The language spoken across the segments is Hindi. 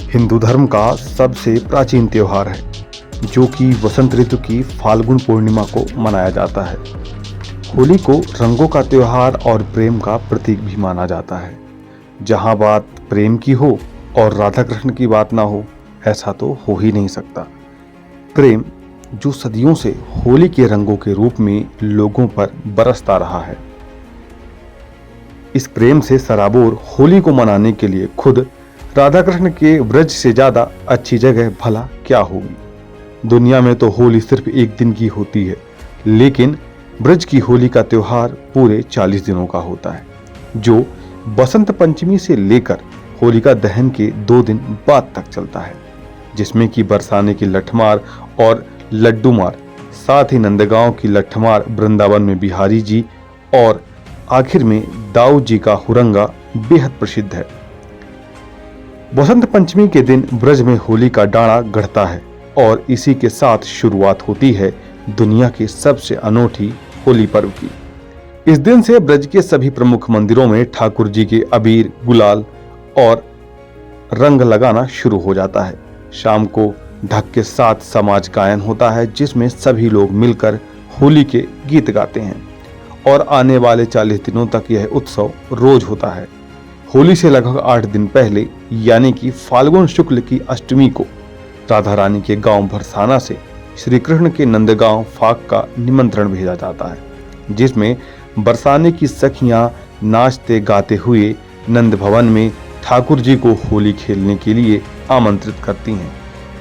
हिंदू धर्म का सबसे प्राचीन त्योहार है जो कि वसंत ऋतु की फाल्गुन पूर्णिमा को मनाया जाता है। होली को रंगों का त्योहार और प्रेम का प्रतीक भी माना जाता है। जहां बात प्रेम की हो और राधा कृष्ण की बात ना हो, ऐसा तो हो ही नहीं सकता। प्रेम जो सदियों से होली के रंगों के रूप में लोगों पर बरसता रहा है। इस प्रेम से सराबोर होली को मनाने के लिए खुद राधा कृष्ण के ब्रज से ज्यादा अच्छी जगह भला क्या होगी। दुनिया में तो होली सिर्फ एक दिन की होती है, लेकिन ब्रज की होली का त्योहार पूरे 40 दिनों का होता है, जो बसंत पंचमी से लेकर होलिका दहन के 2 दिन बाद तक चलता है, जिसमें कि बरसाने की लठमार और लड्डू मार, साथ ही नंदगांव की लठमार, वृंदावन में बिहारी जी और आखिर में दाऊ जी का हुरंगा बेहद प्रसिद्ध है। बसंत पंचमी के दिन ब्रज में होली का डांडा गढ़ता है और इसी के साथ शुरुआत होती है दुनिया की सबसे अनोखी होली पर्व की। इस दिन से ब्रज के सभी प्रमुख मंदिरों में ठाकुर जी के अबीर, गुलाल और रंग लगाना शुरू हो जाता है। शाम को ढक के साथ समाज गायन होता है, जिसमें सभी लोग मिलकर होली के गीत गाते हैं और आने वाले 40 दिनों तक यह उत्सव रोज होता है। होली से लगभग 8 दिन पहले यानी कि फाल्गुन शुक्ल की अष्टमी को राधा रानी के गांव बरसाना से श्री कृष्ण के नंदगांव फाक का निमंत्रण भेजा जाता है, जिसमें बरसाने की सखियां नाचते गाते हुए नंद भवन में ठाकुर जी को होली खेलने के लिए आमंत्रित करती हैं।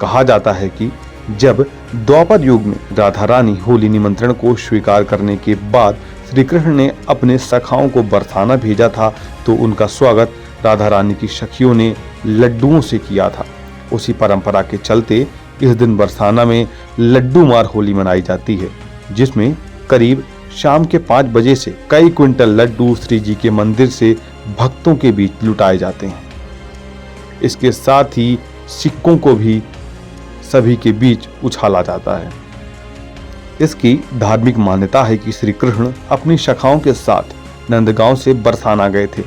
कहा जाता है कि जब द्वापर युग में राधा रानी होली निमंत्रण को स्वीकार करने के बाद श्री कृष्ण ने अपने सखाओं को बरसाना भेजा था, तो उनका स्वागत राधा रानी की सखियों ने लड्डुओं से किया था। उसी परंपरा के चलते इस दिन बरसाना में लड्डू मार होली मनाई जाती है, जिसमें करीब शाम के 5 बजे से कई क्विंटल लड्डू श्री जी के मंदिर से भक्तों के बीच लुटाए जाते हैं। इसके साथ ही सिक्कों को भी सभी के बीच उछाला जाता है। इसकी धार्मिक मान्यता है कि श्री कृष्ण अपनी शाखाओं के साथ नंदगांव से बरसाना गए थे,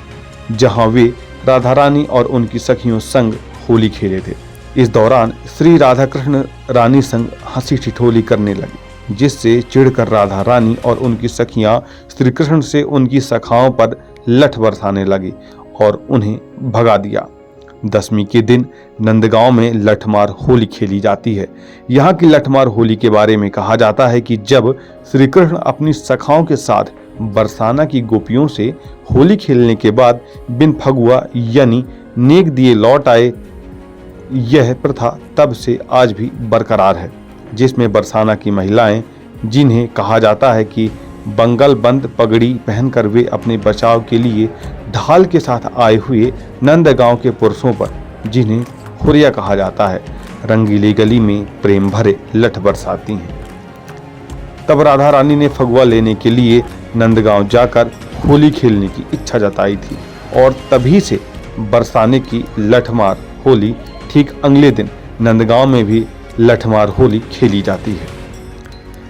जहां वे राधा रानी और उनकी सखियों संग होली खेले थे। इस दौरान श्री राधा कृष्ण रानी संग हंसी ठिठोली करने लगे, जिससे चिढ़कर राधा रानी और उनकी सखियां श्री कृष्ण से उनकी सखाओं पर लठ बरसाने लगी और उन्हें भगा दिया। दशमी के दिन नंदगांव में लठमार होली खेली जाती है। यहाँ की लठमार होली के बारे में कहा जाता है कि जब श्री कृष्ण अपनी सखाओं के साथ बरसाना की गोपियों से होली खेलने के बाद बिन फगुआ यानी नेक दिए लौट आए। यह प्रथा तब से आज भी बरकरार है, जिसमें बरसाना की महिलाएं, जिन्हें कहा जाता है कि बंगल बंद पगड़ी पहनकर वे अपने बचाव के लिए ढाल के साथ आए हुए नंदगांव के पुरुषों पर, जिन्हें हुरिया कहा जाता है, रंगीली गली में प्रेम भरे लठ बरसाती हैं। तब राधा रानी ने फगुआ लेने के लिए नंदगांव जाकर होली खेलने की इच्छा जताई थी और तभी से बरसाने की लठमार होली ठीक अगले दिन नंदगांव में भी लठमार होली खेली जाती है।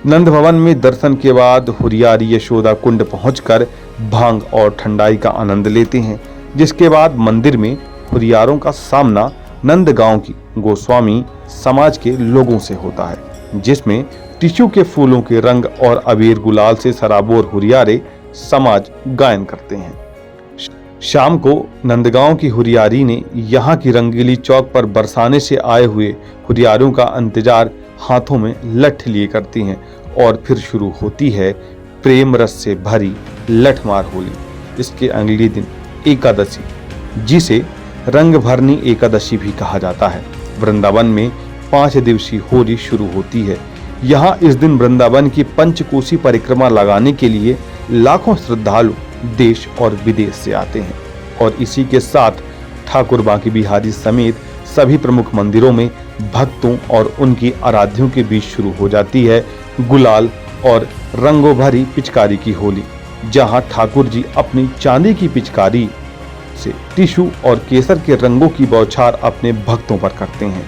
नंद भवन में दर्शन के बाद हुरियारी यशोदा कुंड पहुंचकर भांग और ठंडाई का आनंद लेते हैं, जिसके बाद मंदिर में हुरियारों का सामना नंदगांव की गोस्वामी समाज के लोगों से होता है, जिसमें टिश्यू के फूलों के रंग और अबीर गुलाल से सराबोर हुरियारे समाज गायन करते हैं। शाम को नंदगांव की हुरियारी ने यहाँ की रंगीली चौक पर बरसाने से आए हुए हुरियारों का इंतजार हाथों में लठ लिए करती हैं और फिर शुरू होती है प्रेम रस से भरी लठमार होली। इसके अगले दिन एकादशी, जिसे रंग भरनी एकादशी भी कहा जाता है, वृंदावन में 5 दिवसीय होली शुरू होती है। यहाँ इस दिन वृंदावन की पंचकोसी परिक्रमा लगाने के लिए लाखों श्रद्धालु देश और विदेश से आते हैं और इसी के साथ ठाकुर बांके बिहारी समेत सभी प्रमुख मंदिरों में भक्तों और उनकी आराध्यों के बीच शुरू हो जाती है गुलाल और रंगों भरी पिचकारी की होली, जहां ठाकुर जी अपनी चांदी की पिचकारी से टिश्यू और केसर के रंगों की बौछार अपने भक्तों पर करते हैं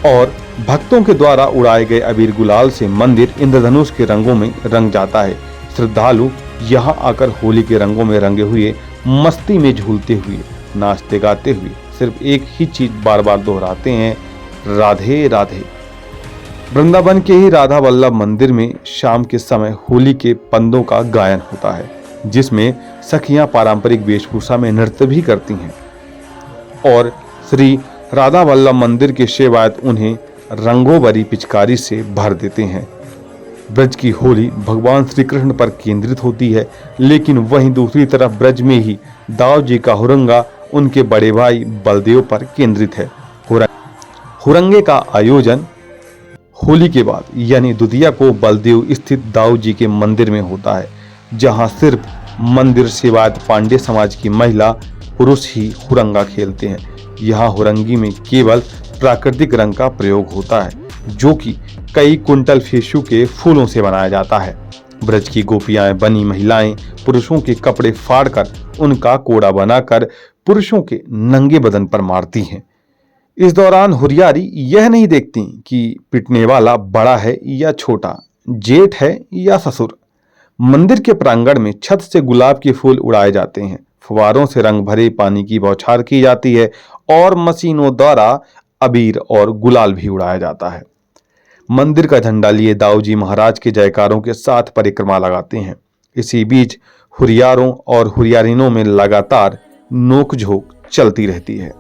और भक्तों के द्वारा उड़ाए गए अबीर गुलाल से मंदिर इंद्रधनुष के रंगों में रंग जाता है। श्रद्धालु यहाँ आकर होली के रंगों में रंगे हुए मस्ती में झूलते हुए नाचते गाते हुए सिर्फ एक ही चीज बार बार दोहराते हैं, राधे राधे। वृंदावन के ही राधा वल्लभ मंदिर में शाम के समय होली के पंदों का गायन होता है, जिसमें सखियां पारंपरिक वेशभूषा में नृत्य भी करती हैं और श्री राधा वल्लभ मंदिर के सेवायत उन्हें रंगों भरी पिचकारी से भर देते हैं। ब्रज की होली भगवान श्री कृष्ण पर केंद्रित होती है, लेकिन वहीं दूसरी तरफ ब्रज में ही दाऊ जी का हुरंगा उनके बड़े भाई बलदेव पर केंद्रित है। हुरंगे का आयोजन होली के बाद यानी दुधिया को बलदेव स्थित दाऊ जी के मंदिर में होता है, जहां सिर्फ मंदिर सेवायत पांडे समाज की महिला पुरुष ही हुरंगा खेलते हैं। यहाँ हुरंगी में केवल प्राकृतिक रंग का प्रयोग होता है, जो कि कई कुंटल फेशु के फूलों से बनाया जाता है। ब्रज की गोपियां बनी महिलाएं पुरुषों के कपड़े फाड़कर उनका कोड़ा बनाकर पुरुषों के नंगे बदन पर मारती हैं। इस दौरान हुरियारी यह नहीं देखती कि पिटने वाला बड़ा है या छोटा, जेठ है या ससुर। मंदिर के प्रांगण में छत से गुलाब के फूल उड़ाए जाते हैं, फुवारों से रंग भरे पानी की बौछार की जाती है और मशीनों द्वारा अबीर और गुलाल भी उड़ाया जाता है। मंदिर का झंडा लिए दाऊ जी महाराज के जयकारों के साथ परिक्रमा लगाते हैं। इसी बीच हुरियारों और हुरियारिनों में लगातार नोकझोंक चलती रहती है।